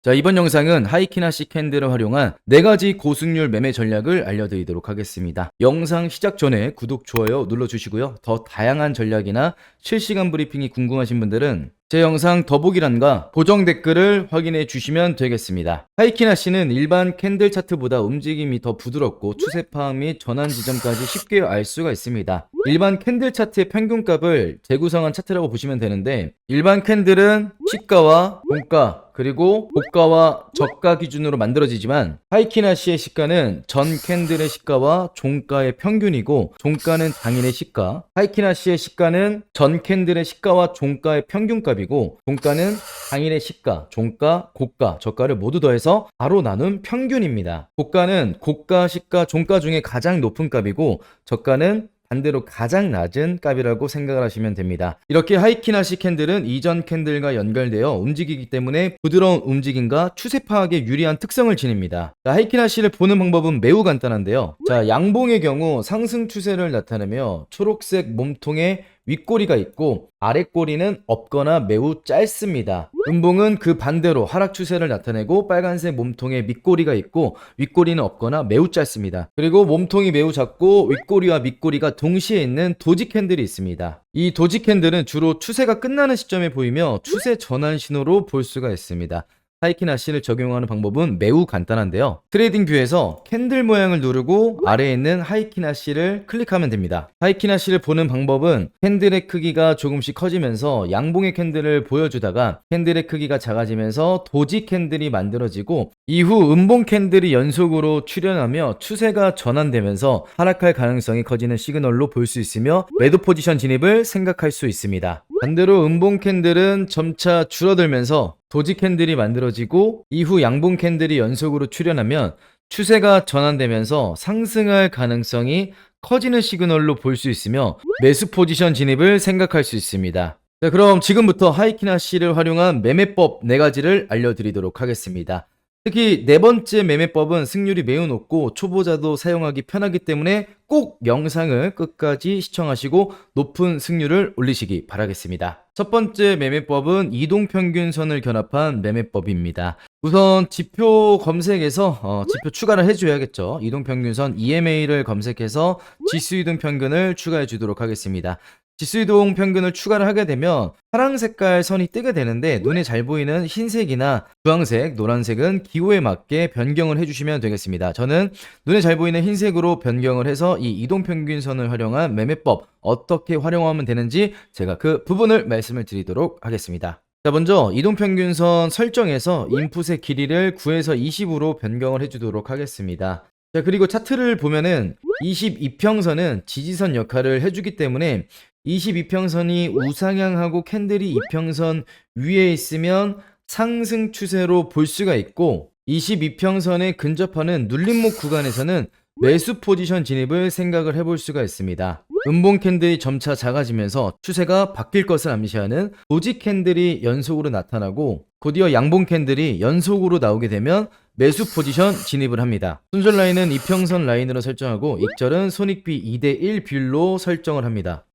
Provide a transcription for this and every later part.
자, 이번 영상은 하이키나시 캔들을 활용한 4가지 고승률 매매 전략을 알려드리도록 하겠습니다. 영상 시작 전에 구독, 좋아요 눌러주시고요. 더 다양한 전략이나 실시간 브리핑이 궁금하신 분들은 제 영상 더보기란과 고정 댓글을 확인해 주시면 되겠습니다. 하이키나시는 일반 캔들 차트보다 움직임이 더 부드럽고 추세 파악 및 전환 지점까지 쉽게 알 수가 있습니다. 일반 캔들 차트의 평균값을 재구성한 차트라고 보시면 되는데, 일반 캔들은 시가와 종가 그리고 고가와 저가 기준으로 만들어지지만, 하이키나시의 시가는 전 캔들의 시가와 종가의 평균이고, 종가는 당일의 시가, 하이키나시의 시가는 전 캔들의 시가와 종가의 평균값이고, 종가는 당일의 시가, 종가, 고가, 저가를 모두 더해서 바로 나눈 평균입니다. 고가는 고가, 시가, 종가 중에 가장 높은 값이고, 저가는 반대로 가장 낮은 값이라고 생각을 하시면 됩니다. 이렇게 하이키나시 캔들은 이전 캔들과 연결되어 움직이기 때문에 부드러운 움직임과 추세 파악에 유리한 특성을 지닙니다. 자, 하이키나시를 보는 방법은 매우 간단한데요. 자, 양봉의 경우 상승 추세를 나타내며 초록색 몸통에 윗꼬리가 있고 아랫꼬리는 없거나 매우 짧습니다. 음봉은 그 반대로 하락 추세를 나타내고 빨간색 몸통에 밑꼬리가 있고 윗꼬리는 없거나 매우 짧습니다. 그리고 몸통이 매우 작고 윗꼬리와 밑꼬리가 동시에 있는 도지 캔들이 있습니다. 이 도지 캔들은 주로 추세가 끝나는 시점에 보이며 추세 전환 신호로 볼 수가 있습니다. 하이키나시를 적용하는 방법은 매우 간단한데요. 트레이딩 뷰에서 캔들 모양을 누르고 아래에 있는 하이키나시를 클릭하면 됩니다. 하이키나시를 보는 방법은 캔들의 크기가 조금씩 커지면서 양봉의 캔들을 보여주다가 캔들의 크기가 작아지면서 도지 캔들이 만들어지고, 이후 음봉 캔들이 연속으로 출현하며 추세가 전환되면서 하락할 가능성이 커지는 시그널로 볼 수 있으며 매도 포지션 진입을 생각할 수 있습니다. 반대로 음봉 캔들은 점차 줄어들면서 도지 캔들이 만들어지고, 이후 양봉 캔들이 연속으로 출현하면 추세가 전환되면서 상승할 가능성이 커지는 시그널로 볼 수 있으며 매수 포지션 진입을 생각할 수 있습니다. 자, 그럼 지금부터 하이키나시를 활용한 매매법 4가지를 알려드리도록 하겠습니다. 특히 4번째 매매법은 승률이 매우 높고 초보자도 사용하기 편하기 때문에 꼭 영상을 끝까지 시청하시고 높은 승률을 올리시기 바라겠습니다. 첫 번째 매매법은 이동평균선을 견합한 매매법입니다. 우선 지표 검색에서 지표 추가를 해줘야겠죠. 이동평균선 EMA를 검색해서 지수이동평균을 추가해 주도록 하겠습니다. 지수이동 평균을 추가를 하게 되면 파랑 색깔 선이 뜨게 되는데, 눈에 잘 보이는 흰색이나 주황색, 노란색은 기호에 맞게 변경을 해주시면 되겠습니다. 저는 눈에 잘 보이는 흰색으로 변경을 해서 이 이동평균선을 활용한 매매법 어떻게 활용하면 되는지 제가 그 부분을 말씀을 드리도록 하겠습니다. 자, 먼저 이동평균선 설정에서 인풋의 길이를 9에서 20으로 변경을 해주도록 하겠습니다. 자, 그리고 차트를 보면은 22평선은 지지선 역할을 해주기 때문에 22평선이 우상향하고 캔들이 이평선 위에 있으면 상승 추세로 볼 수가 있고, 22평선에 근접하는 눌림목 구간에서는 매수 포지션 진입을 생각을 해볼 수가 있습니다. 음봉 캔들이 점차 작아지면서 추세가 바뀔 것을 암시하는 도지 캔들이 연속으로 나타나고, 곧이어 양봉 캔들이 연속으로 나오게 되면 매수 포지션 진입을 합니다. 손절 라인은 이평선 라인으로 설정하고 익절은 손익비 2대1 비율로 설정을 합니다.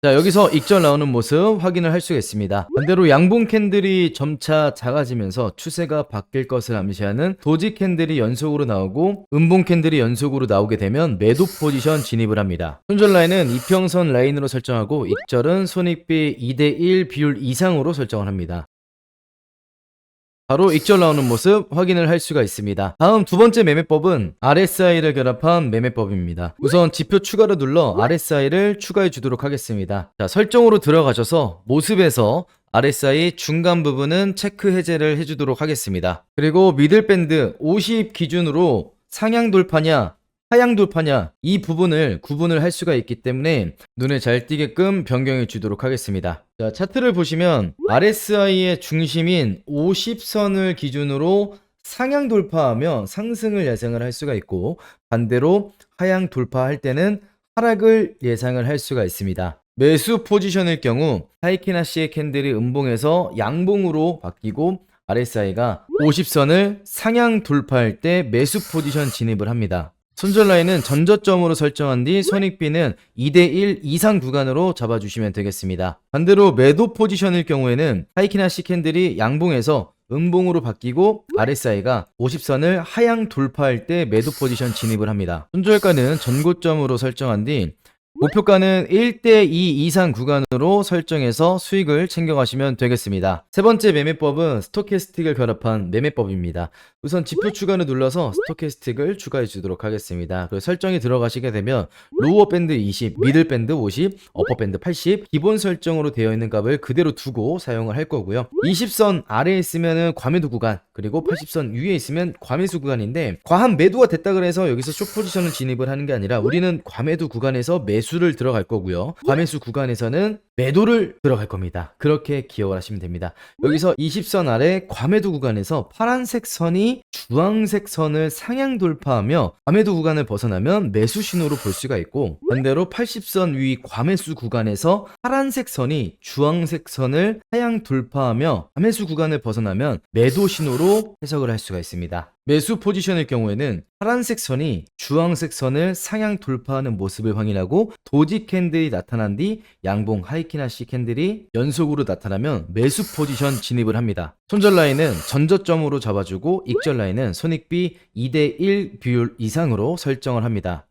자, 여기서 익절 나오는 모습 확인을 할 수가 있습니다. 반대로 양봉 캔들이 점차 작아지면서 추세가 바뀔 것을 암시하는 도지 캔들이 연속으로 나오고 음봉 캔들이 연속으로 나오게 되면 매도 포지션 진입을 합니다. 손절 라인은 이평선 라인으로 설정하고 익절은 손익비 2대1 비율 이상으로 설정을 합니다. 바로 익절 나오는 모습 확인을 할 수가 있습니다. 다음 두 번째 매매법은 RSI를 결합한 매매법입니다. 우선 지표 추가를 눌러 RSI를 추가해 주도록 하겠습니다. 자, 설정으로 들어가셔서 모습에서 RSI 중간 부분은 체크 해제를 해주도록 하겠습니다. 그리고 미들밴드 50 기준으로 상향 돌파냐 하향 돌파냐 이 부분을 구분을 할 수가 있기 때문에 눈에 잘 띄게끔 변경해 주도록 하겠습니다. 자, 차트를 보시면 RSI의 중심인 50선을 기준으로 상향 돌파하면 상승을 예상을 할 수가 있고, 반대로 하향 돌파할 때는 하락을 예상을 할 수가 있습니다. 매수 포지션일 경우 하이키나시의 캔들이 음봉에서 양봉으로 바뀌고 RSI가 50선을 상향 돌파할 때 매수 포지션 진입을 합니다. 손절 라인은 전저점으로 설정한 뒤 손익비는 2대1 이상 구간으로 잡아주시면 되겠습니다. 반대로 매도 포지션일 경우에는 하이키나시 캔들이 양봉에서 음봉으로 바뀌고 RSI가 50선을 하향 돌파할 때 매도 포지션 진입을 합니다. 손절가는 전고점으로 설정한 뒤 목표가는 1대2 이상 구간으로 설정해서 수익을 챙겨가시면 되겠습니다. 세 번째 매매법은 스토캐스틱을 결합한 매매법입니다. 우선 지표 추가를 눌러서 스토캐스틱을 추가해 주도록 하겠습니다. 그리고 설정이 들어가시게 되면 로어 밴드 20, 미들 밴드 50, 어퍼 밴드 80 기본 설정으로 되어 있는 값을 그대로 두고 사용을 할 거고요. 20선 아래에 있으면 과매도 구간, 그리고 80선 위에 있으면 과매수 구간인데 과한 매도가 됐다 그래서 여기서 숏 포지션을 진입을 하는 게 아니라 우리는 과매도 구간에서 매수를 들어갈 거고요. 과매수 구간에서는 매도를 들어갈 겁니다. 그렇게 기억을 하시면 됩니다. 여기서 20선 아래 과매도 구간에서 파란색 선이 주황색 선을 상향 돌파하며 과매도 구간을 벗어나면 매수 신호로 볼 수가 있고, 반대로 80선 위 과매수 구간에서 파란색 선이 주황색 선을 하향 돌파하며 과매수 구간을 벗어나면 매도 신호로 해석을 할 수가 있습니다. 매수 포지션의 경우에는 파란색 선이 주황색 선을 상향 돌파하는 모습을 확인하고 도지 캔들이 나타난 뒤 양봉 하이키나시 캔들이 연속으로 나타나면 매수 포지션 진입을 합니다. 손절 라인은 전저점으로 잡아주고 익절 라인은 손익비 2대1 비율 이상으로 설정을 합니다.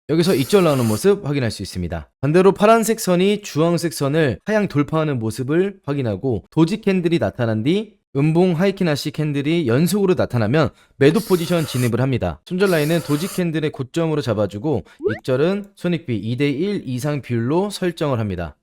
여기서 익절 나오는 모습 확인할 수 있습니다. 반대로 파란색 선이 주황색 선을 하향 돌파하는 모습을 확인하고 도지 캔들이 나타난 뒤 음봉 하이키나시 캔들이 연속으로 나타나면 매도 포지션 진입을 합니다. 손절 라인은 도지 캔들의 고점으로 잡아주고 익절은 손익비 2대1 이상 비율로 설정을 합니다.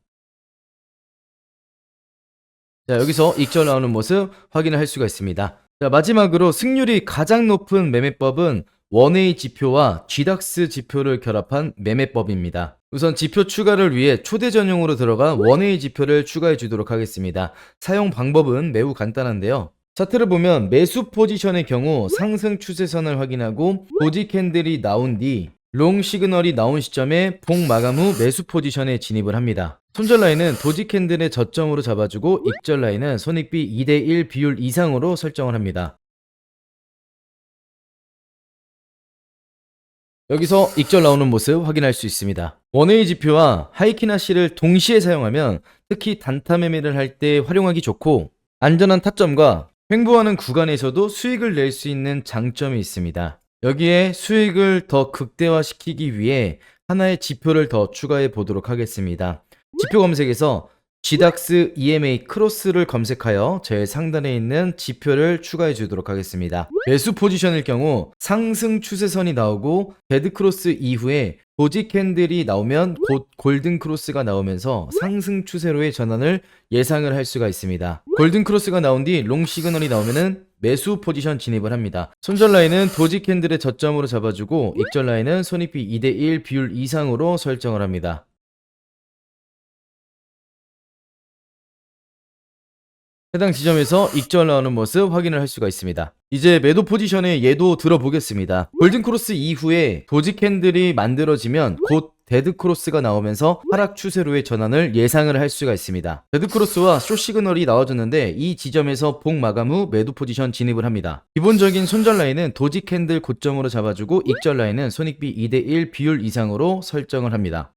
자, 여기서 익절 나오는 모습 확인을 할 수가 있습니다. 자, 마지막으로 승률이 가장 높은 매매법은 원웨이 지표와 GDAX 지표를 결합한 매매법입니다. 우선 지표 추가를 위해 초대 전용으로 들어간 원웨이 지표를 추가해 주도록 하겠습니다. 사용 방법은 매우 간단한데요. 차트를 보면 매수 포지션의 경우 상승 추세선을 확인하고 도지 캔들이 나온 뒤 롱 시그널이 나온 시점에 봉 마감 후 매수 포지션에 진입을 합니다. 손절 라인은 도지 캔들의 저점으로 잡아주고 익절 라인은 손익비 2대1 비율 이상으로 설정을 합니다. 여기서 익절 나오는 모습 확인할 수 있습니다. 원웨이 지표와 하이키나시를 동시에 사용하면 특히 단타 매매를 할 때 활용하기 좋고 안전한 타점과 횡보하는 구간에서도 수익을 낼 수 있는 장점이 있습니다. 여기에 수익을 더 극대화시키기 위해 하나의 지표를 더 추가해 보도록 하겠습니다. 지표 검색에서 GDAX EMA 크로스를 검색하여 제일 상단에 있는 지표를 추가해 주도록 하겠습니다. 매수 포지션일 경우 상승 추세선이 나오고 데드 크로스 이후에 도지 캔들이 나오면 곧 골든 크로스가 나오면서 상승 추세로의 전환을 예상을 할 수가 있습니다. 골든 크로스가 나온 뒤 롱 시그널이 나오면은 매수 포지션 진입을 합니다. 손절 라인은 도지 캔들의 저점으로 잡아주고 익절 라인은 손익비 2대1 비율 이상으로 설정을 합니다. 해당 지점에서 익절 나오는 모습 확인을 할 수가 있습니다. 이제 매도 포지션의 예도 들어보겠습니다. 골든 크로스 이후에 도지 캔들이 만들어지면 곧 데드 크로스가 나오면서 하락 추세로의 전환을 예상을 할 수가 있습니다. 데드 크로스와 숏 시그널이 나와줬는데 이 지점에서 봉 마감 후 매도 포지션 진입을 합니다. 기본적인 손절 라인은 도지 캔들 고점으로 잡아주고 익절 라인은 손익비 2대1 비율 이상으로 설정을 합니다.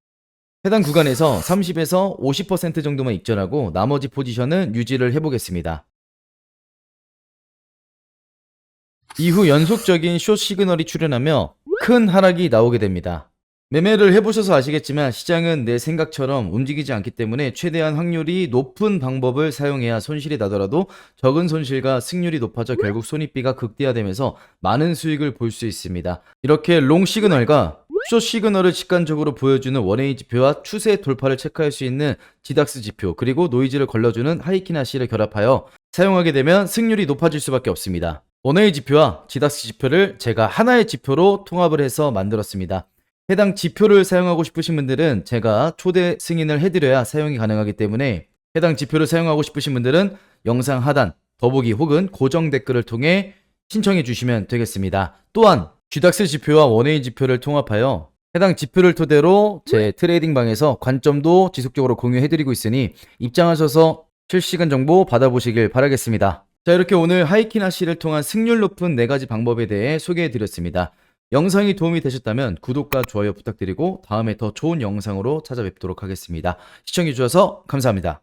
해당 구간에서 30에서 50% 정도만 익절하고 나머지 포지션은 유지를 해보겠습니다. 이후 연속적인 숏 시그널이 출현하며 큰 하락이 나오게 됩니다. 매매를 해보셔서 아시겠지만 시장은 내 생각처럼 움직이지 않기 때문에 최대한 확률이 높은 방법을 사용해야 손실이 나더라도 적은 손실과 승률이 높아져 결국 손익비가 극대화되면서 많은 수익을 볼 수 있습니다. 이렇게 롱 시그널과 숏 시그널을 직관적으로 보여주는 원웨이 지표와 추세 돌파를 체크할 수 있는 GDAX 지표, 그리고 노이즈를 걸러주는 하이키나시를 결합하여 사용하게 되면 승률이 높아질 수밖에 없습니다. 원웨이 지표와 GDAX 지표를 제가 하나의 지표로 통합을 해서 만들었습니다. 해당 지표를 사용하고 싶으신 분들은 제가 초대 승인을 해드려야 사용이 가능하기 때문에 해당 지표를 사용하고 싶으신 분들은 영상 하단 더보기 혹은 고정 댓글을 통해 신청해 주시면 되겠습니다. 또한 GDAX 지표와 원웨이 지표를 통합하여 해당 지표를 토대로 제 트레이딩 방에서 관점도 지속적으로 공유해드리고 있으니 입장하셔서 실시간 정보 받아보시길 바라겠습니다. 자, 이렇게 오늘 하이키나시를 통한 승률 높은 4가지 방법에 대해 소개해 드렸습니다. 영상이 도움이 되셨다면 구독과 좋아요 부탁드리고 다음에 더 좋은 영상으로 찾아뵙도록 하겠습니다. 시청해 주셔서 감사합니다.